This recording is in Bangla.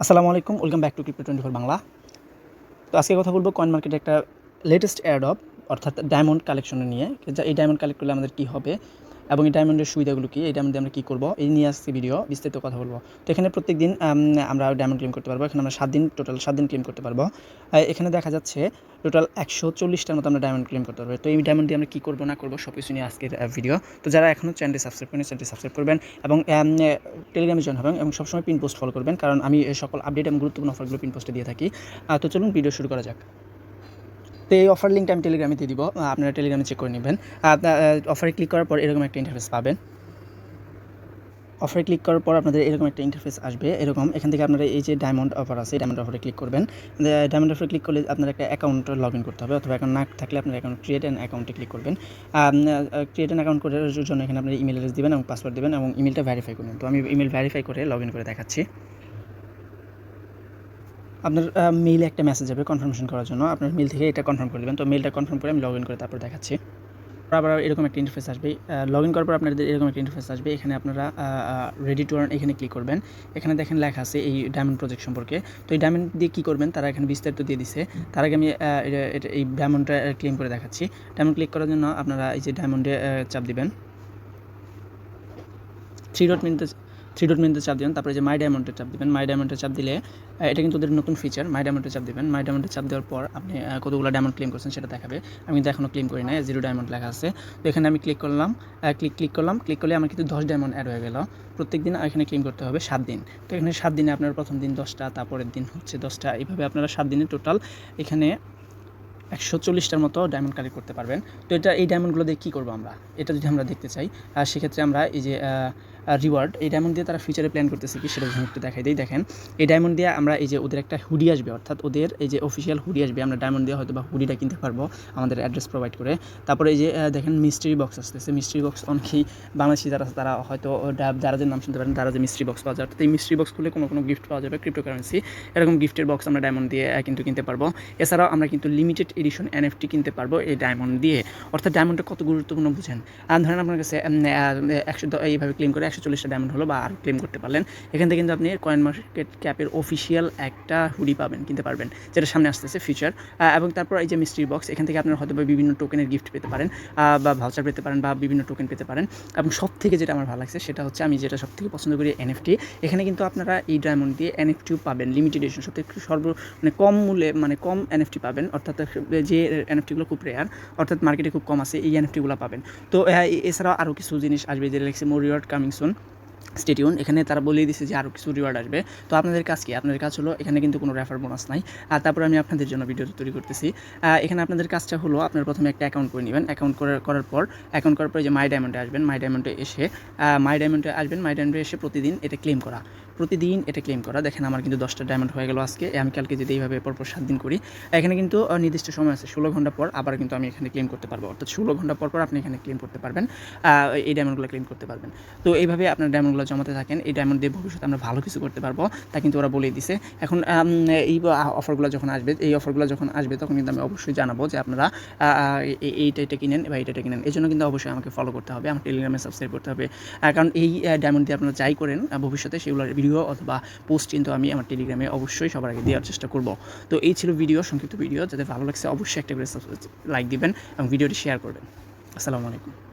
আসসালামু আলাইকুম, welcome back to crypto 24 Bangla. তো আজকে কথা বলবো কয়েন মার্কেটে একটা লেটেস্ট এয়ারড্রপ অর্থাৎ ডায়মন্ড কালেকশনে নিয়ে। এই ডায়মন্ড কালেক্ট করলে আমাদের কী হবে এবং এই ডায়মন্ডের সুবিধাগুলো কী, এই ডায়মন্ডে আমরা কী করবো, এই নিয়ে আসছি ভিডিও, বিস্তারিত কথা বলবো। তো এখানে প্রত্যেক দিন আমরা ডায়মন্ড ক্লেম করতে পারবো। এখানে আমরা 7 দিন, টোটাল 7 দিন ক্লেম করতে পারবো। এখানে দেখা যাচ্ছে টোটাল 140টার মতো আমরা ডায়মন্ড ক্লেম করতে পারবো। তো এই ডায়মন্ড দিয়ে আমরা কী করবো না করবো সব কিছু নিয়ে আজকের ভিডিও। তো যারা এখনও চ্যানেলটি সাবস্ক্রাইব করেন, চ্যানেলটি সাবস্ক্রাইব করবেন এবং টেলিগ্রামে জয়েন হবেন এবং সবসময় পিন পোস্ট ফলো করবেন, কারণ আমি সকল আপডেট এবং গুরুত্বপূর্ণ অফারগুলো পিন পোস্টে দিয়ে থাকি। তো চলুন ভিডিও শুরু করা যাক। তো এই অফার লিঙ্কটা আমি টেলিগ্রামে দিয়ে দিব, আপনারা টেলিগ্রামে চেক করে নেবেন। অফারে ক্লিক করার পর এরকম একটা ইন্টারফেস পাবেন। অফারে ক্লিক করার পর আপনাদের এরকম একটা ইন্টারফেস আসবে। এরকম এখান থেকে আপনারা এই যে ডায়মন্ড অফার আছে, ডায়মন্ড অফারে ক্লিক করবেন। ডায়মন্ড অফারে ক্লিক করলে আপনার একটা অ্যাকাউন্ট লগ ইন করতে হবে, অথবা অ্যাকাউন্ট না থাকলে আপনার অ্যাকাউন্ট ক্রিয়েট অ্যান অ্যাকাউন্টে ক্লিক করবেন। ক্রিয়েট অ্যান অ্যাকাউন্ট করার জন্য এখানে আপনার ইমেল অ্যাড্রেস দেবেন এবং পাসওয়ার্ড দেবেন এবং ইমেলটা ভেরিফাই করবেন। তো আমি ইমেল ভেরিফাই করে লগ ইন করে দেখাচ্ছি। আপনার মেইলে একটা মেসেজ যাবে কনফার্মেশন করার জন্য, আপনার মেইল থেকে এটা কনফার্ম করে দেবেন। তো মেইলটা কনফার্ম করে আমি লগ ইন করে তারপর দেখাচ্ছি। আবার এরকম একটা ইন্টারফেস আসবে। লগ ইন করার পর আপনাদের এরকম একটা ইন্টারফেস আসবে। এখানে আপনারা রেডি টু আর্ন এখানে ক্লিক করবেন। এখানে দেখেন লেখা আছে এই ডায়মন্ড প্রজেক্ট সম্পর্কে। তো এই ডায়মন্ড দিয়ে কী করবেন তারা এখানে বিস্তারিত দিয়ে দিছে। তার আগে আমি এই ডায়মন্ডটা ক্লেম করে দেখাচ্ছি। ডায়মন্ড ক্লিক করার জন্য আপনারা এই যে ডায়মন্ডে চাপ দিবেন, থ্রি ডট মেনুতে চাপ দিবেন। তারপরে যে মাই ডায়মন্ডে চাপ দিবেন। মাই ডায়মন্ডে চাপ দিলে এটা কিন্তু ওদের নতুন ফিচার। মাই ডায়মন্ডে চাপ দিবেন। মাই ডায়মন্ডে চাপ দেওয়ার পর আপনি কতগুলো ডায়মন্ড ক্লেম করছেন সেটা দেখাবে। আমি কিন্তু এখনও ক্লেম করি নাই, 0 ডায়মন্ড লেখা আছে। তো এখানে আমি ক্লিক করলাম, ক্লিক করলে আমার কিন্তু 10 ডায়মন্ড অ্যাড হয়ে গেল। প্রত্যেক দিন এখানে ক্লেম করতে হবে 7 দিন। তো এখানে 7 দিনে আপনার প্রথম দিন 10টা, তারপরের দিন হচ্ছে 10টা, এইভাবে আপনারা 7 দিনে টোটাল এখানে 140টার মতো ডায়মন্ড কালেক্ট করতে পারবেন। তো এই ডায়মন্ডগুলো দিয়ে কী করবো আমরা, এটা যদি আমরা দেখতে চাই সেক্ষেত্রে আমরা এই যে রিওয়ার্ড, এই ডায়মন্ড দিয়ে তারা ফিউচারে প্ল্যান করতেছে কি সেটা একটু দেখাই দিই। দেখেন এই ডায়মন্ড দিয়ে আমরা এই যে ওদের একটা হুডি আসবে, অর্থাৎ ওদের এই যে অফিসিয়াল হুডি আসবে, আমরা ডায়মন্ড দিয়ে হয়তো বা হুডিটা কিনতে পারবো আমাদের অ্যাড্রেস প্রোভাইড করে। তারপরে এই যে দেখেন মিস্ট্রি বক্স আসতেছে। মিস্ট্রি বক্স অনেকেই বাংলাদেশি যারা তারা হয়তো দারাজের নাম শুনতে পারেন, দারাজে মিস্ট্রি বক্স পাওয়া যায়। অর্থাৎ এই মিস্ট্রি বক্স খুলে কোনো গিফট পাওয়া যাবে, ক্রিপ্টোকারেন্সি। এরকম গিফটের বক্স আমরা ডায়মন্ড দিয়ে কিন্তু কিনতে পারবো। এছাড়াও আমরা কিন্তু লিমিটেড এডিশন এনএফটি কিনতে পারবো এই ডায়মন্ড দিয়ে। অর্থাৎ ডায়মন্ডটা কত গুরুত্বপূর্ণ বুঝেন। ধরেন আপনার কাছে এইভাবে ক্লেম করে 140টা ডায়মন্ড হলো বা আরও ক্লেম করতে পারলেন। এখান থেকে কিন্তু আপনি কয়েন মার্কেট ক্যাপের অফিসিয়াল একটা হুডি পাবেন, কিনতে পারবেন, যেটা সামনে আসতেছে ফিচার। এবং তারপর এই যে মিস্ট্রি বক্স, এখান থেকে আপনারা হয়তো বা বিভিন্ন টোকেনের গিফট পেতে পারেন, বা ভাউচার পেতে পারেন, বা বিভিন্ন টোকেন পেতে পারেন। এবং সব থেকে যেটা আমার ভালো লাগছে সেটা হচ্ছে, আমি যেটা সব থেকে পছন্দ করি এনএফটি। এখানে কিন্তু আপনারা এই ডায়মন্ড দিয়ে এনএফটিও পাবেন, লিমিটেড এডিশন, সব থেকে কম মূল্যে, কম এনএফটি পাবেন। অর্থাৎ যে এনএফটিগুলো খুব রেয়ার, অর্থাৎ মার্কেটে খুব কম আছে, এই এনএফটিগুলো পাবেন। তো এছাড়াও আরও কিছু জিনিস আসবে, যেটা লিখছে more reward coming soon, stay tune. এখানে তারা বলেই দিচ্ছে যে আরও কিছু রিওয়ার্ড আসবে। তো আপনাদের কাজ কি? আপনাদের কাজ হলো, এখানে কিন্তু কোনো রেফার বোনাস নাই। আর তারপরে আমি আপনাদের জন্য ভিডিও তৈরি করতেছি। এখানে আপনাদের কাজটা হলো, আপনারা প্রথমে একটা অ্যাকাউন্ট করে নেবেন। অ্যাকাউন্ট করার পর যে মাই ডায়মন্ডে আসবেন। মাই ডায়মন্ডে এসে প্রতিদিন এটা ক্লেম করা। দেখেন আমার কিন্তু 10টা ডায়মন্ড হয়ে গেল আজকে। আমি কালকে যদি এইভাবে পরপর 7 দিন করি, এখানে কিন্তু নির্দিষ্ট সময় আছে, 16 ঘন্টা পর আবার কিন্তু আমি এখানে ক্লেম করতে পারবো। অর্থাৎ 16 ঘন্টা পর আপনি এখানে ক্লেম করতে পারবেন, এই ডায়মন্ডগুলো ক্লেম করতে পারবেন। তো এইভাবে আপনার ডায়মন্ডগুলো জমাতে থাকেন। এই ডায়মন্ড দিয়ে ভবিষ্যতে আমরা ভালো কিছু করতে পারবো, তা কিন্তু ওরা বলেই দিছে। এখন এই অফারগুলো যখন আসবে তখন কিন্তু আমি অবশ্যই জানাবো যে আপনারা এইটা কিনেন বা এইটা কিনেন। এই জন্য কিন্তু অবশ্যই আমাকে ফলো করতে হবে, আমার টেলিগ্রামে সাবস্ক্রাইব করতে হবে। কারণ এই ডায়মন্ড দিয়ে আপনারা যাই করেন ভবিষ্যতে সেগুলোর ভিডিও অথবা পোস্ট কিন্তু আমি আমার টেলিগ্রামে অবশ্যই সবার আগে দেওয়ার চেষ্টা করব। তো এই ছিল সংক্ষিপ্ত ভিডিও। যাতে ভালো লাগছে অবশ্যই একটা করে লাইক দিবেন এবং ভিডিওটি শেয়ার করবেন। আসসালামু আলাইকুম।